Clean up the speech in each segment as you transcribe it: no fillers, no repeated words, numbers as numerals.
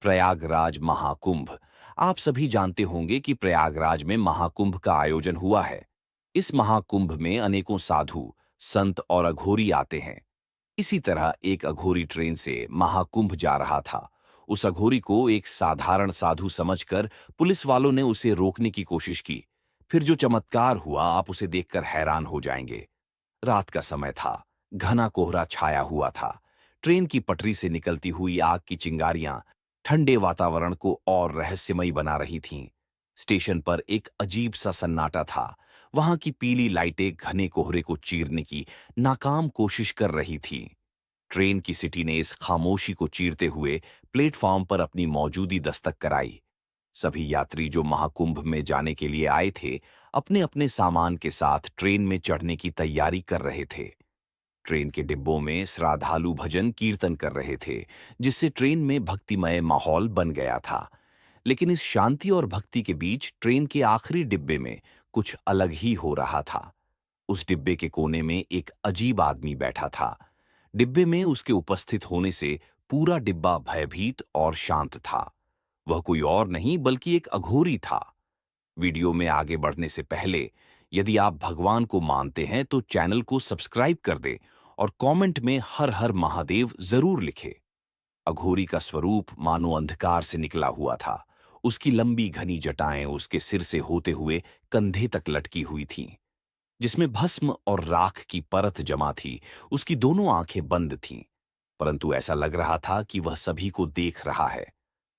प्रयागराज महाकुंभ। आप सभी जानते होंगे कि प्रयागराज में महाकुंभ का आयोजन हुआ है। इस महाकुंभ में अनेकों साधु, संत और अघोरी आते हैं। इसी तरह एक अघोरी ट्रेन से महाकुंभ जा रहा था। उस अघोरी को एक साधारण साधु समझकर पुलिस वालों ने उसे रोकने की कोशिश की। फिर जो चमत्कार हुआ, आप उसे देखकर हैरान हो जाएंगे। रात का समय था। घना कोहरा छाया हुआ था। ट्रेन की पटरी से निकलती हुई आग की चिंगारियां ठंडे वातावरण को और रहस्यमयी बना रही थीं। स्टेशन पर एक अजीब सा सन्नाटा था। वहां की पीली लाइटें घने कोहरे को चीरने की नाकाम कोशिश कर रही थीं। ट्रेन की सिटी ने इस खामोशी को चीरते हुए प्लेटफॉर्म पर अपनी मौजूदी दस्तक कराई। सभी यात्री जो महाकुंभ में जाने के लिए आए थे, अपने अपने सामान के साथ ट्रेन में चढ़ने की तैयारी कर रहे थे। ट्रेन के डिब्बों में श्रद्धालु भजन कीर्तन कर रहे थे, जिससे ट्रेन में भक्तिमय माहौल बन गया था। लेकिन इस शांति और भक्ति के बीच ट्रेन के आखिरी डिब्बे में कुछ अलग ही हो रहा था। उस डिब्बे के कोने में एक अजीब आदमी बैठा था। डिब्बे में उसके उपस्थित होने से पूरा डिब्बा भयभीत और शांत था। वह कोई और नहीं बल्कि एक अघोरी था। वीडियो में आगे बढ़ने से पहले, यदि आप भगवान को मानते हैं तो चैनल को सब्सक्राइब कर दें और कमेंट में हर हर महादेव जरूर लिखें। अघोरी का स्वरूप मानो अंधकार से निकला हुआ था। उसकी लंबी घनी जटाएं उसके सिर से होते हुए कंधे तक लटकी हुई थीं, जिसमें भस्म और राख की परत जमा थी। उसकी दोनों आंखें बंद थीं, परंतु ऐसा लग रहा था कि वह सभी को देख रहा है।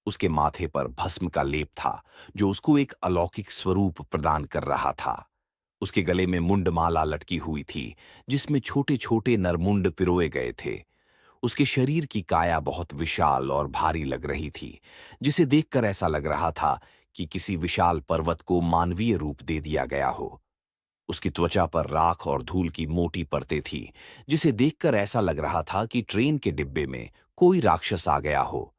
उसके माथे पर भस्म का लेप था, जो उसको एक अलौकिक स्वरूप प्रदान कर रहा था। उसके गले में मुंडमाला लटकी हुई थी, जिसमें छोटे छोटे नरमुंड पिरोए गए थे। उसके शरीर की काया बहुत विशाल और भारी लग रही थी, जिसे देखकर ऐसा लग रहा था कि किसी विशाल पर्वत को मानवीय रूप दे दिया गया हो। उसकी त्वचा पर राख और धूल की मोटी परतें थी, जिसे देखकर ऐसा लग रहा था कि ट्रेन के डिब्बे में कोई राक्षस आ गया हो।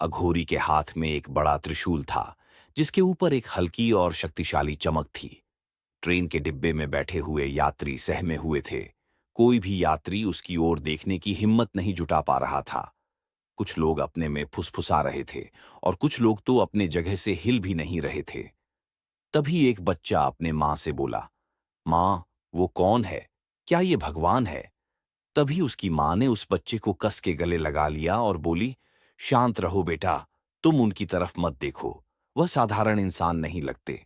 अघोरी के हाथ में एक बड़ा त्रिशूल था, जिसके ऊपर एक हल्की और शक्तिशाली चमक थी। ट्रेन के डिब्बे में बैठे हुए यात्री सहमे हुए थे। कोई भी यात्री उसकी ओर देखने की हिम्मत नहीं जुटा पा रहा था। कुछ लोग अपने में फुसफुसा रहे थे और कुछ लोग तो अपने जगह से हिल भी नहीं रहे थे। तभी एक बच्चा अपने मां से बोला, मां, वो कौन है? क्या ये भगवान है? तभी उसकी मां ने उस बच्चे को कस के गले लगा लिया और बोली, शांत रहो बेटा, तुम उनकी तरफ मत देखो। वह साधारण इंसान नहीं लगते।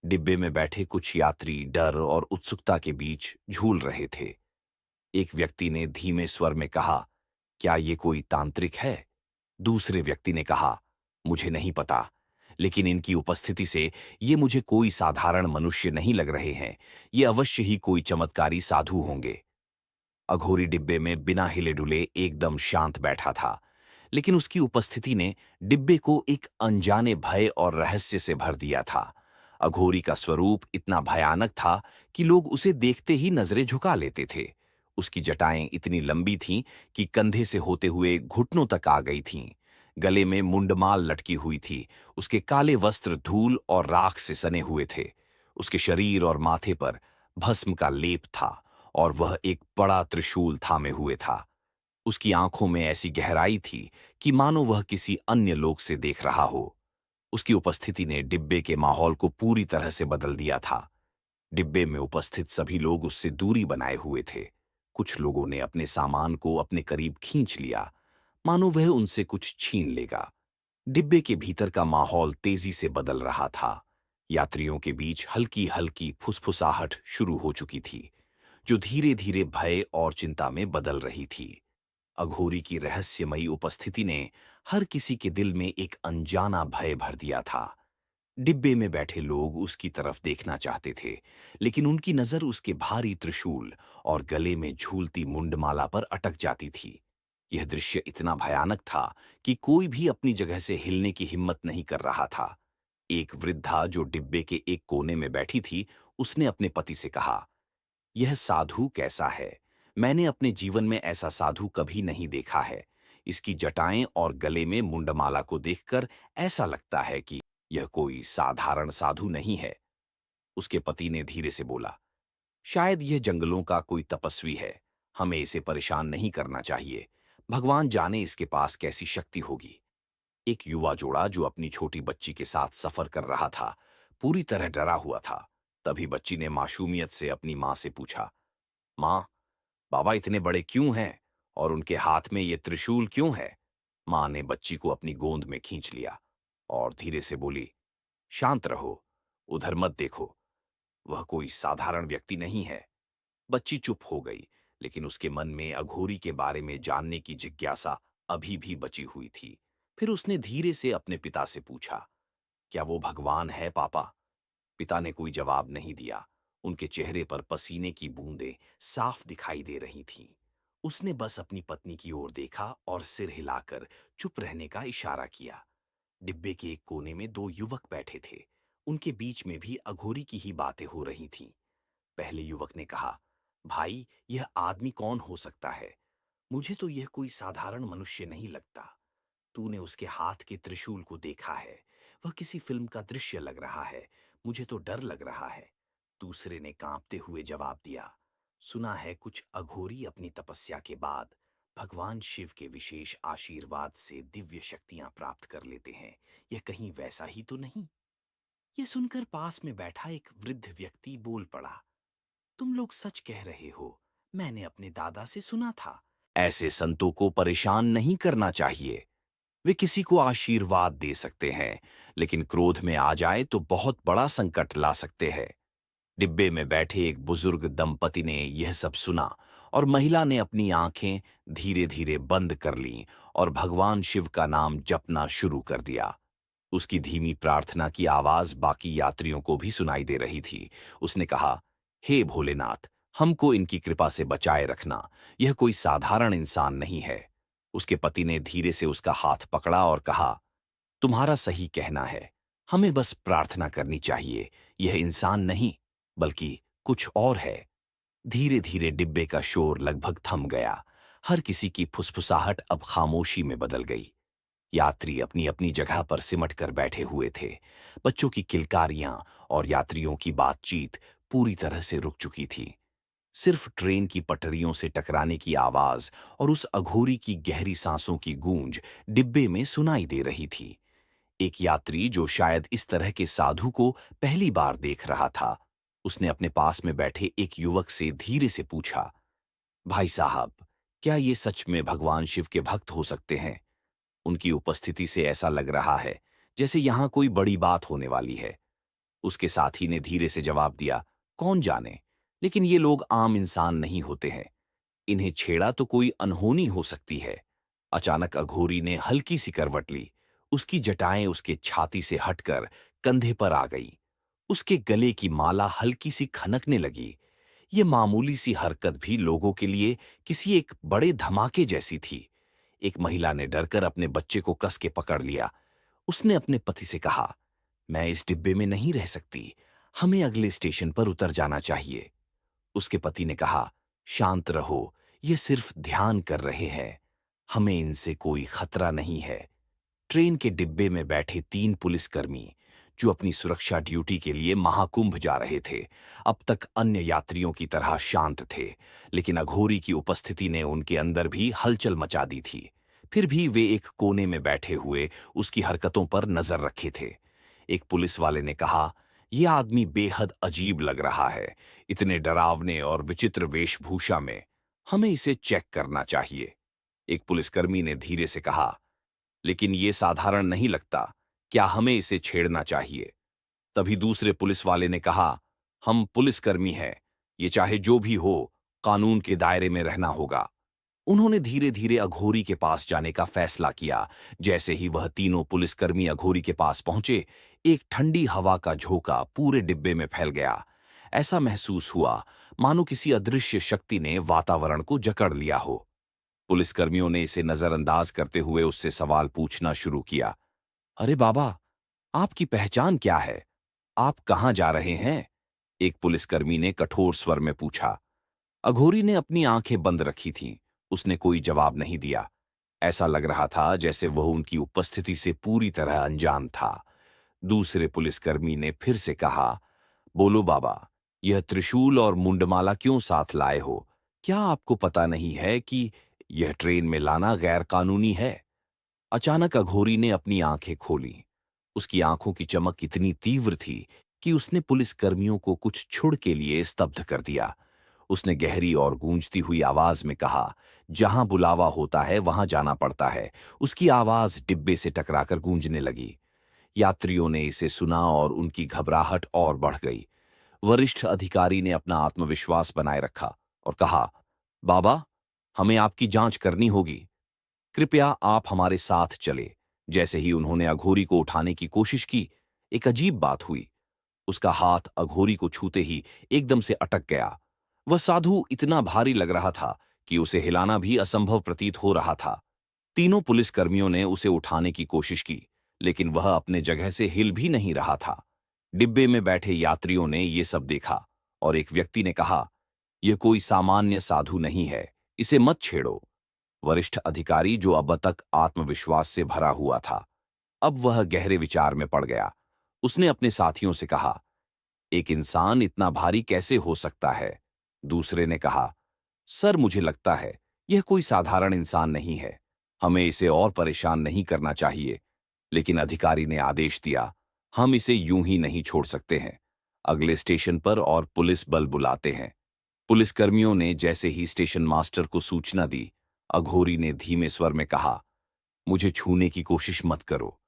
डिब्बे में बैठे कुछ यात्री डर और उत्सुकता के बीच झूल रहे थे। एक व्यक्ति ने धीमे स्वर में कहा, क्या ये कोई तांत्रिक है? दूसरे व्यक्ति ने कहा, मुझे नहीं पता, लेकिन इनकी उपस्थिति से ये मुझे कोई साधारण मनुष्य नहीं लग रहे हैं। ये अवश्य ही कोई चमत्कारी साधु होंगे। अघोरी डिब्बे में बिना हिले डुले एकदम शांत बैठा था, लेकिन उसकी उपस्थिति ने डिब्बे को एक अनजाने भय और रहस्य से भर दिया था। अघोरी का स्वरूप इतना भयानक था कि लोग उसे देखते ही नजरें झुका लेते थे। उसकी जटाएं इतनी लंबी थीं कि कंधे से होते हुए घुटनों तक आ गई थीं। गले में मुंडमाल लटकी हुई थी। उसके काले वस्त्र धूल और राख से सने हुए थे। उसके शरीर और माथे पर भस्म का लेप था और वह एक बड़ा त्रिशूल थामे हुए था। उसकी आंखों में ऐसी गहराई थी कि मानो वह किसी अन्य लोक से देख रहा हो। उसकी उपस्थिति ने डिब्बे के माहौल को पूरी तरह से बदल दिया था। डिब्बे में उपस्थित सभी लोग उससे दूरी बनाए हुए थे। कुछ लोगों ने अपने सामान को अपने करीब खींच लिया, मानो वह उनसे कुछ छीन लेगा। डिब्बे के भीतर का माहौल तेजी से बदल रहा था। यात्रियों के बीच हल्की हल्की फुसफुसाहट शुरू हो चुकी थी, जो धीरे धीरे भय और चिंता में बदल रही थी। अघोरी की रहस्यमयी उपस्थिति ने हर किसी के दिल में एक अनजाना भय भर दिया था। डिब्बे में बैठे लोग उसकी तरफ देखना चाहते थे, लेकिन उनकी नजर उसके भारी त्रिशूल और गले में झूलती मुंडमाला पर अटक जाती थी। यह दृश्य इतना भयानक था कि कोई भी अपनी जगह से हिलने की हिम्मत नहीं कर रहा था। एक वृद्धा जो डिब्बे के एक कोने में बैठी थी, उसने अपने पति से कहा, यह साधु कैसा है? मैंने अपने जीवन में ऐसा साधु कभी नहीं देखा है। इसकी जटाएं और गले में मुंडमाला को देखकर ऐसा लगता है कि यह कोई साधारण साधु नहीं है। उसके पति ने धीरे से बोला, शायद यह जंगलों का कोई तपस्वी है। हमें इसे परेशान नहीं करना चाहिए। भगवान जाने इसके पास कैसी शक्ति होगी। एक युवा जोड़ा जो अपनी छोटी बच्ची के साथ सफर कर रहा था, पूरी तरह डरा हुआ था। तभी बच्ची ने मासूमियत से अपनी माँ से पूछा, माँ, बाबा इतने बड़े क्यों हैं और उनके हाथ में ये त्रिशूल क्यों है? माँ ने बच्ची को अपनी गोद में खींच लिया और धीरे से बोली, शांत रहो, उधर मत देखो, वह कोई साधारण व्यक्ति नहीं है। बच्ची चुप हो गई, लेकिन उसके मन में अघोरी के बारे में जानने की जिज्ञासा अभी भी बची हुई थी। फिर उसने धीरे से अपने पिता से पूछा, क्या वो भगवान है पापा? पिता ने कोई जवाब नहीं दिया। उनके चेहरे पर पसीने की बूंदें साफ दिखाई दे रही थीं। उसने बस अपनी पत्नी की ओर देखा और सिर हिलाकर चुप रहने का इशारा किया। डिब्बे के एक कोने में दो युवक बैठे थे। उनके बीच में भी अघोरी की ही बातें हो रही थीं। पहले युवक ने कहा, भाई, यह आदमी कौन हो सकता है? मुझे तो यह कोई साधारण मनुष्य नहीं लगता। तूने उसके हाथ के त्रिशूल को देखा है, वह किसी फिल्म का दृश्य लग रहा है। मुझे तो डर लग रहा है। दूसरे ने कांपते हुए जवाब दिया, सुना है कुछ अघोरी अपनी तपस्या के बाद भगवान शिव के विशेष आशीर्वाद से दिव्य शक्तियां प्राप्त कर लेते हैं। यह कहीं वैसा ही तो नहीं? यह सुनकर पास में बैठा एक वृद्ध व्यक्ति बोल पड़ा, तुम लोग सच कह रहे हो, मैंने अपने दादा से सुना था। ऐसे संतों को परेशान नहीं करना चाहिए। वे किसी को आशीर्वाद दे सकते हैं, लेकिन क्रोध में आ जाए तो बहुत बड़ा संकट ला सकते हैं। डिब्बे में बैठे एक बुजुर्ग दंपति ने यह सब सुना और महिला ने अपनी आंखें धीरे धीरे बंद कर लीं और भगवान शिव का नाम जपना शुरू कर दिया। उसकी धीमी प्रार्थना की आवाज बाकी यात्रियों को भी सुनाई दे रही थी। उसने कहा, हे भोलेनाथ, हमको इनकी कृपा से बचाए रखना। यह कोई साधारण इंसान नहीं है। उसके पति ने धीरे से उसका हाथ पकड़ा और कहा, तुम्हारा सही कहना है, हमें बस प्रार्थना करनी चाहिए। यह इंसान नहीं, बल्कि कुछ और है। धीरे धीरे डिब्बे का शोर लगभग थम गया। हर किसी की फुसफुसाहट अब खामोशी में बदल गई। यात्री अपनी अपनी जगह पर सिमट कर बैठे हुए थे। बच्चों की किलकारियां और यात्रियों की बातचीत पूरी तरह से रुक चुकी थी। सिर्फ ट्रेन की पटरियों से टकराने की आवाज और उस अघोरी की गहरी सांसों की गूंज डिब्बे में सुनाई दे रही थी। एक यात्री जो शायद इस तरह के साधु को पहली बार देख रहा था, उसने अपने पास में बैठे एक युवक से धीरे से पूछा, भाई साहब, क्या ये सच में भगवान शिव के भक्त हो सकते हैं? उनकी उपस्थिति से ऐसा लग रहा है जैसे यहां कोई बड़ी बात होने वाली है। उसके साथी ने धीरे से जवाब दिया, कौन जाने, लेकिन ये लोग आम इंसान नहीं होते हैं। इन्हें छेड़ा तो कोई अनहोनी हो सकती है। अचानक अघोरी ने हल्की सी करवट ली। उसकी जटाएं उसके छाती से हटकर कंधे पर आ गई। उसके गले की माला हल्की सी खनकने लगी। ये मामूली सी हरकत भी लोगों के लिए किसी एक बड़े धमाके जैसी थी। एक महिला ने डरकर अपने बच्चे को कस के पकड़ लिया। उसने अपने पति से कहा, मैं इस डिब्बे में नहीं रह सकती, हमें अगले स्टेशन पर उतर जाना चाहिए। उसके पति ने कहा, शांत रहो, ये सिर्फ ध्यान कर रहे हैं, हमें इनसे कोई खतरा नहीं है। ट्रेन के डिब्बे में बैठे तीन पुलिसकर्मी जो अपनी सुरक्षा ड्यूटी के लिए महाकुंभ जा रहे थे, अब तक अन्य यात्रियों की तरह शांत थे, लेकिन अघोरी की उपस्थिति ने उनके अंदर भी हलचल मचा दी थी। फिर भी वे एक कोने में बैठे हुए उसकी हरकतों पर नजर रखे थे। एक पुलिस वाले ने कहा, यह आदमी बेहद अजीब लग रहा है, इतने डरावने और विचित्र वेशभूषा में, हमें इसे चेक करना चाहिए। एक पुलिसकर्मी ने धीरे से कहा, लेकिन ये साधारण नहीं लगता, क्या हमें इसे छेड़ना चाहिए? तभी दूसरे पुलिस वाले ने कहा, हम पुलिसकर्मी हैं, ये चाहे जो भी हो, कानून के दायरे में रहना होगा। उन्होंने धीरे धीरे अघोरी के पास जाने का फैसला किया। जैसे ही वह तीनों पुलिसकर्मी अघोरी के पास पहुंचे, एक ठंडी हवा का झोंका पूरे डिब्बे में फैल गया। ऐसा महसूस हुआ मानो किसी अदृश्य शक्ति ने वातावरण को जकड़ लिया हो। पुलिसकर्मियों ने इसे नजरअंदाज करते हुए उससे सवाल पूछना शुरू किया, अरे बाबा, आपकी पहचान क्या है? आप कहां जा रहे हैं? एक पुलिसकर्मी ने कठोर स्वर में पूछा। अघोरी ने अपनी आंखें बंद रखी थीं। उसने कोई जवाब नहीं दिया। ऐसा लग रहा था जैसे वह उनकी उपस्थिति से पूरी तरह अनजान था। दूसरे पुलिसकर्मी ने फिर से कहा, बोलो बाबा, यह त्रिशूल और मुंडमाला क्यों साथ लाए हो? क्या आपको पता नहीं है कि यह ट्रेन में लाना गैर कानूनी है? अचानक अघोरी ने अपनी आंखें खोली। उसकी आंखों की चमक इतनी तीव्र थी कि उसने पुलिसकर्मियों को कुछ क्षण के लिए स्तब्ध कर दिया। उसने गहरी और गूंजती हुई आवाज में कहा, जहां बुलावा होता है वहां जाना पड़ता है। उसकी आवाज डिब्बे से टकराकर गूंजने लगी। यात्रियों ने इसे सुना और उनकी घबराहट और बढ़ गई। वरिष्ठ अधिकारी ने अपना आत्मविश्वास बनाए रखा और कहा, बाबा, हमें आपकी जांच करनी होगी। कृपया आप हमारे साथ चले। जैसे ही उन्होंने अघोरी को उठाने की कोशिश की, एक अजीब बात हुई। उसका हाथ अघोरी को छूते ही एकदम से अटक गया। वह साधु इतना भारी लग रहा था कि उसे हिलाना भी असंभव प्रतीत हो रहा था। तीनों पुलिसकर्मियों ने उसे उठाने की कोशिश की, लेकिन वह अपने जगह से हिल भी नहीं रहा था। डिब्बे में बैठे यात्रियों ने ये सब देखा और एक व्यक्ति ने कहा, यह कोई सामान्य साधु नहीं है, इसे मत छेड़ो। वरिष्ठ अधिकारी, जो अब तक आत्मविश्वास से भरा हुआ था, अब वह गहरे विचार में पड़ गया। उसने अपने साथियों से कहा, एक इंसान इतना भारी कैसे हो सकता है? दूसरे ने कहा, सर, मुझे लगता है यह कोई साधारण इंसान नहीं है। हमें इसे और परेशान नहीं करना चाहिए। लेकिन अधिकारी ने आदेश दिया, हम इसे यूं ही नहीं छोड़ सकते हैं। अगले स्टेशन पर और पुलिस बल बुलाते हैं। पुलिसकर्मियों ने जैसे ही स्टेशन मास्टर को सूचना दी, अघोरी ने धीमे स्वर में कहा, मुझे छूने की कोशिश मत करो।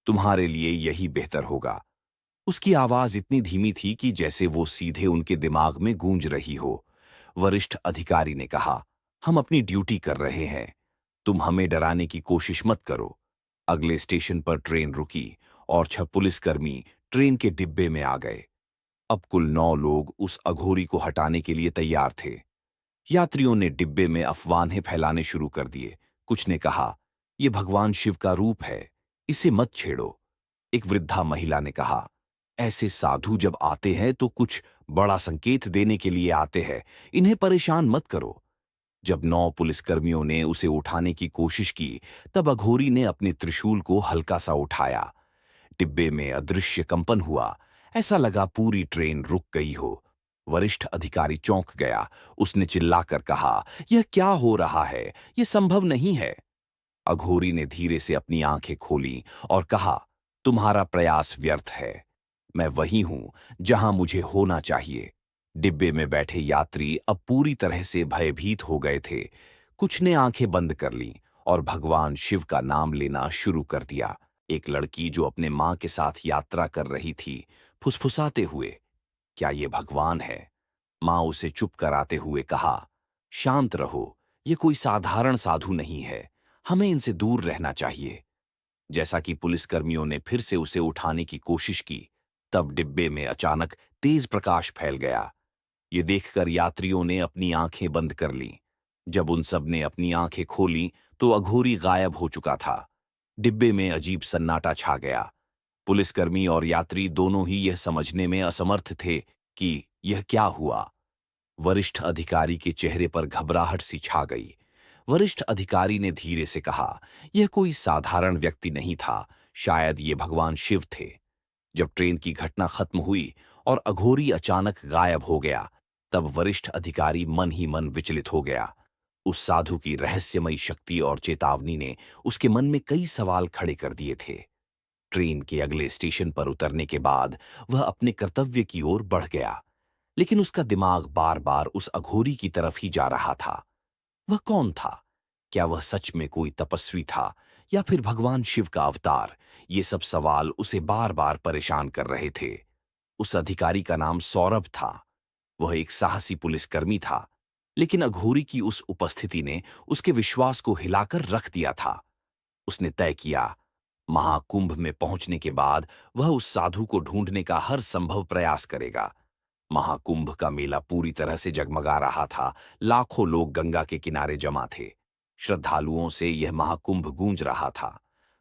तुम्हारे लिए यही बेहतर होगा। उसकी आवाज इतनी धीमी थी कि जैसे वो सीधे उनके दिमाग में गूंज रही हो। वरिष्ठ अधिकारी ने कहा, हम अपनी ड्यूटी कर रहे हैं। तुम हमें डराने की कोशिश मत करो। अगले स्टेशन पर ट्रेन रुकी और 6 पुलिसकर्मी ट्रेन के डिब्बे में आ गए। अब कुल 9 लोग उस अघोरी को हटाने के लिए तैयार थे। यात्रियों ने डिब्बे में अफवाहें फैलाने शुरू कर दिए। कुछ ने कहा, यह भगवान शिव का रूप है, इसे मत छेड़ो। एक वृद्धा महिला ने कहा, ऐसे साधु जब आते हैं तो कुछ बड़ा संकेत देने के लिए आते हैं, इन्हें परेशान मत करो। जब 9 पुलिसकर्मियों ने उसे उठाने की कोशिश की, तब अघोरी ने अपने त्रिशूल को हल्का सा उठाया। डिब्बे में अदृश्य कंपन हुआ। ऐसा लगा पूरी ट्रेन रुक गई हो। वरिष्ठ अधिकारी चौंक गया। उसने चिल्लाकर कहा, यह क्या हो रहा है? यह संभव नहीं है। अघोरी ने धीरे से अपनी आंखें खोली और कहा, तुम्हारा प्रयास व्यर्थ है। मैं वही हूं जहां मुझे होना चाहिए। डिब्बे में बैठे यात्री अब पूरी तरह से भयभीत हो गए थे। कुछ ने आंखें बंद कर लीं और भगवान शिव का नाम लेना शुरू कर दिया। एक लड़की जो अपने मां के साथ यात्रा कर रही थी, फुसफुसाते हुए, क्या ये भगवान है? मां उसे चुप कराते हुए कहा, शांत रहो, ये कोई साधारण साधु नहीं है। हमें इनसे दूर रहना चाहिए। जैसा कि पुलिसकर्मियों ने फिर से उसे उठाने की कोशिश की, तब डिब्बे में अचानक तेज प्रकाश फैल गया। ये देखकर यात्रियों ने अपनी आंखें बंद कर लीं। जब उन सब ने अपनी आंखें खोलीं, तो अघोरी गायब हो चुका था। डिब्बे में अजीब सन्नाटा छा गया। पुलिसकर्मी और यात्री दोनों ही यह समझने में असमर्थ थे कि यह क्या हुआ। वरिष्ठ अधिकारी के चेहरे पर घबराहट सी छा गई। वरिष्ठ अधिकारी ने धीरे से कहा, यह कोई साधारण व्यक्ति नहीं था, शायद ये भगवान शिव थे। जब ट्रेन की घटना खत्म हुई और अघोरी अचानक गायब हो गया, तब वरिष्ठ अधिकारी मन ही मन विचलित हो गया। उस साधु की रहस्यमयी शक्ति और चेतावनी ने उसके मन में कई सवाल खड़े कर दिए थे। ट्रेन के अगले स्टेशन पर उतरने के बाद वह अपने कर्तव्य की ओर बढ़ गया, लेकिन उसका दिमाग बार बार उस अघोरी की तरफ ही जा रहा था। वह कौन था? क्या वह सच में कोई तपस्वी था या फिर भगवान शिव का अवतार? ये सब सवाल उसे बार बार परेशान कर रहे थे। उस अधिकारी का नाम सौरभ था। वह एक साहसी पुलिसकर्मी था, लेकिन अघोरी की उस उपस्थिति ने उसके विश्वास को हिलाकर रख दिया था। उसने तय किया, महाकुंभ में पहुंचने के बाद वह उस साधु को ढूंढने का हर संभव प्रयास करेगा। महाकुंभ का मेला पूरी तरह से जगमगा रहा था। लाखों लोग गंगा के किनारे जमा थे। श्रद्धालुओं से यह महाकुंभ गूंज रहा था।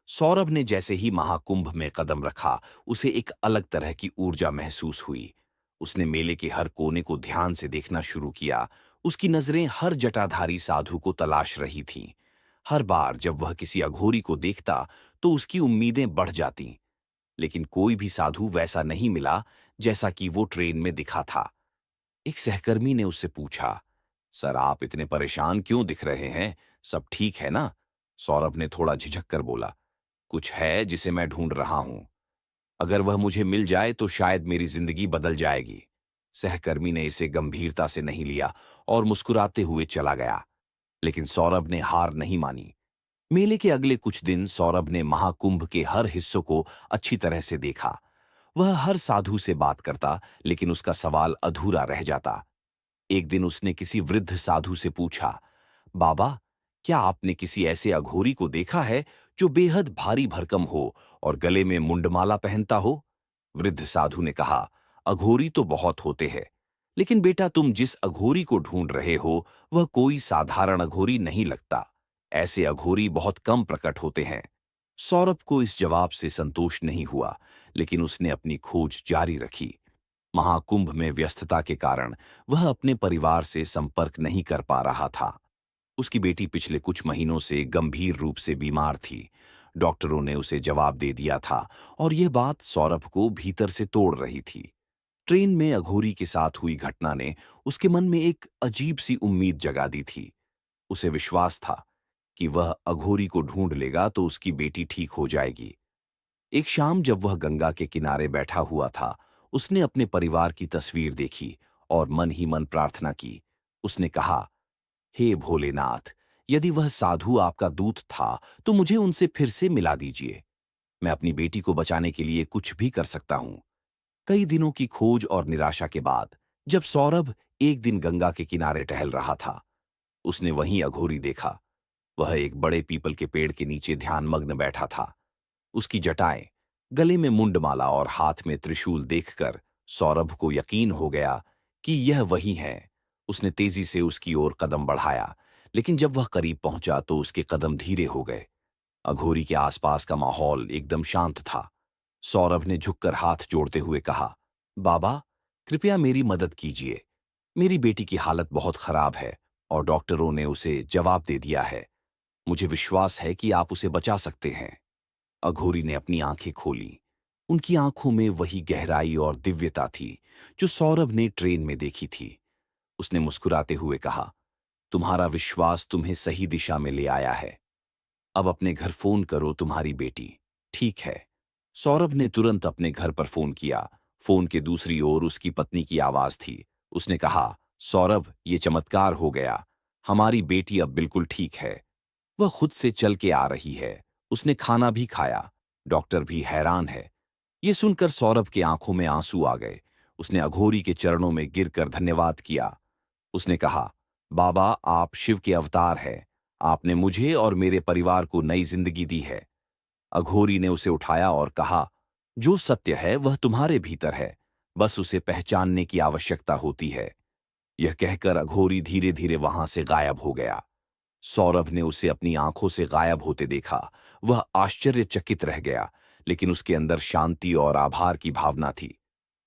सौरभ ने जैसे ही महाकुंभ में कदम रखा, उसे एक अलग तरह की ऊर्जा महसूस हुई। उसने मेले के हर कोने को ध्यान से देखना शुरू किया। उसकी नजरें हर जटाधारी साधु को तलाश रही थीं। हर बार जब वह किसी अघोरी को देखता, तो उसकी उम्मीदें बढ़ जातीं। लेकिन कोई भी साधु वैसा नहीं मिला जैसा कि वो ट्रेन में दिखा था। एक सहकर्मी ने उससे पूछा, सर, आप इतने परेशान क्यों दिख रहे हैं? सब ठीक है ना? सौरभ ने थोड़ा झिझक कर बोला, कुछ है जिसे मैं ढूंढ रहा हूं। अगर वह मुझे मिल जाए तो शायद मेरी जिंदगी बदल जाएगी। सहकर्मी ने इसे गंभीरता से नहीं लिया और मुस्कुराते हुए चला गया। लेकिन सौरभ ने हार नहीं मानी। मेले के अगले कुछ दिन सौरभ ने महाकुंभ के हर हिस्सों को अच्छी तरह से देखा। वह हर साधु से बात करता, लेकिन उसका सवाल अधूरा रह जाता। एक दिन उसने किसी वृद्ध साधु से पूछा, बाबा, क्या आपने किसी ऐसे अघोरी को देखा है जो बेहद भारी भरकम हो और गले में मुंडमाला पहनता हो? वृद्ध साधु ने कहा, अघोरी तो बहुत होते हैं, लेकिन बेटा तुम जिस अघोरी को ढूंढ रहे हो वह कोई साधारण अघोरी नहीं लगता। ऐसे अघोरी बहुत कम प्रकट होते हैं। सौरभ को इस जवाब से संतोष नहीं हुआ, लेकिन उसने अपनी खोज जारी रखी। महाकुंभ में व्यस्तता के कारण वह अपने परिवार से संपर्क नहीं कर पा रहा था। उसकी बेटी पिछले कुछ महीनों से गंभीर रूप से बीमार थी। डॉक्टरों ने उसे जवाब दे दिया था और यह बात सौरभ को भीतर से तोड़ रही थी। ट्रेन में अघोरी के साथ हुई घटना ने उसके मन में एक अजीब सी उम्मीद जगा दी थी। उसे विश्वास था कि वह अघोरी को ढूंढ लेगा तो उसकी बेटी ठीक हो जाएगी। एक शाम जब वह गंगा के किनारे बैठा हुआ था, उसने अपने परिवार की तस्वीर देखी और मन ही मन प्रार्थना की। उसने कहा, हे भोलेनाथ, यदि वह साधु आपका दूत था तो मुझे उनसे फिर से मिला दीजिए। मैं अपनी बेटी को बचाने के लिए कुछ भी कर सकता हूं। कई दिनों की खोज और निराशा के बाद जब सौरभ एक दिन गंगा के किनारे टहल रहा था, उसने वहीं अघोरी देखा। वह एक बड़े पीपल के पेड़ के नीचे ध्यानमग्न बैठा था। उसकी जटाएं, गले में मुंडमाला और हाथ में त्रिशूल देखकर सौरभ को यकीन हो गया कि यह वही है। उसने तेजी से उसकी ओर कदम बढ़ाया, लेकिन जब वह करीब पहुंचा तो उसके कदम धीरे हो गए। अघोरी के आसपास का माहौल एकदम शांत था। सौरभ ने झुककर हाथ जोड़ते हुए कहा, बाबा, कृपया मेरी मदद कीजिए। मेरी बेटी की हालत बहुत खराब है और डॉक्टरों ने उसे जवाब दे दिया है। मुझे विश्वास है कि आप उसे बचा सकते हैं। अघोरी ने अपनी आंखें खोली। उनकी आंखों में वही गहराई और दिव्यता थी जो सौरभ ने ट्रेन में देखी थी। उसने मुस्कुराते हुए कहा, तुम्हारा विश्वास तुम्हें सही दिशा में ले आया है। अब अपने घर फोन करो, तुम्हारी बेटी ठीक है। सौरभ ने तुरंत अपने घर पर फोन किया। फोन के दूसरी ओर उसकी पत्नी की आवाज थी। उसने कहा, सौरभ, ये चमत्कार हो गया। हमारी बेटी अब बिल्कुल ठीक है। वह खुद से चल के आ रही है। उसने खाना भी खाया। डॉक्टर भी हैरान है। ये सुनकर सौरभ के आंखों में आंसू आ गए। उसने अघोरी के चरणों में गिरकर धन्यवाद किया। उसने कहा, बाबा, आप शिव के अवतार हैं। आपने मुझे और मेरे परिवार को नई जिंदगी दी है। अघोरी ने उसे उठाया और कहा, जो सत्य है वह तुम्हारे भीतर है, बस उसे पहचानने की आवश्यकता होती है। यह कहकर अघोरी धीरे धीरे वहां से गायब हो गया। सौरभ ने उसे अपनी आंखों से गायब होते देखा। वह आश्चर्यचकित रह गया, लेकिन उसके अंदर शांति और आभार की भावना थी।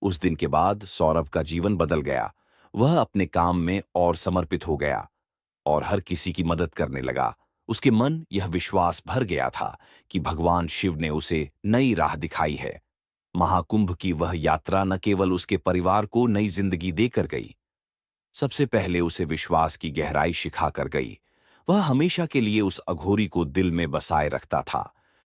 उस दिन के बाद सौरभ का जीवन बदल गया। वह अपने काम में और समर्पित हो गया और हर किसी की मदद करने लगा। उसके मन यह विश्वास भर गया था कि भगवान शिव ने उसे नई राह दिखाई है। महाकुंभ की वह यात्रा न केवल उसके परिवार को नई जिंदगी देकर गई, सबसे पहले उसे विश्वास की गहराई सिखा कर गई। वह हमेशा के लिए उस अघोरी को दिल में बसाए रखता था।